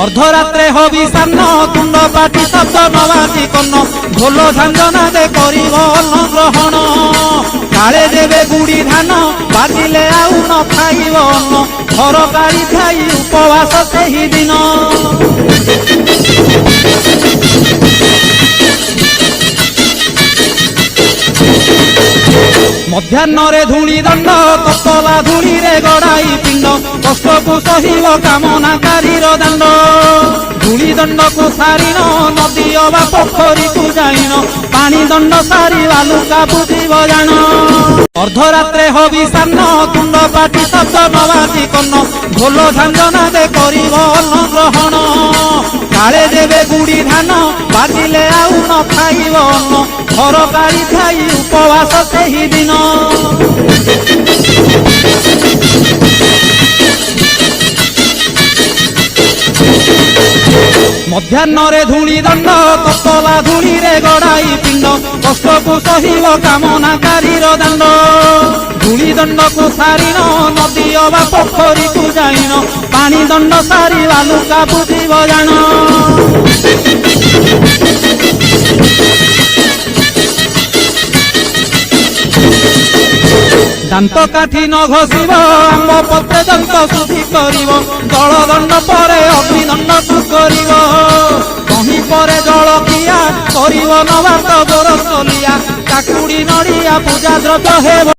अर्धरात्रे hobby सान्न तुंड पाटी शब्द नवासी कन्न ढोल झांझना दे करिब अन्न ग्रहण काले देवे गुड़ी धान बाजिले आउ न खाइब अन्न घर काढ़ी खाई उपवास सेही दिन मध्याह्न धूली दंड तपला धूली रे गड़ाई पिंड कष्ट को सहिब कामनाकारी दंड धूली दंड को सारिन नदी अबा पोखरी को जाइन पानी दंड सारी बालुका बुझिब जान अर्धरात्रे हबि सान्न तुंड पाटी शब्द नवासी कन्न ढोल झांझना दे करिब अन्न ग्रहण काले देवे गुड़ी धान बाजिले आउ न खाइब अन्न घर काढ़ी खाई उपवास सेही दिन मध्याह्न धूली दंड तपला धूली रे गड़ाई पिंड कष्ट को सहिब कामनाकारी दंड धूली दंड को सारिन नदी अबा पोखरी को जाइन पानी दंड सारी बालुका बुझिब जान दांत काठी न घोषिब आंब पत्रे दंत शुद्धि करिब जल दंड परे अग्निदंड को करिब कहीं परे जल किया करिब नवात गोरसलिया काकुड़ी नड़िया पूजा द्रव्य हेब।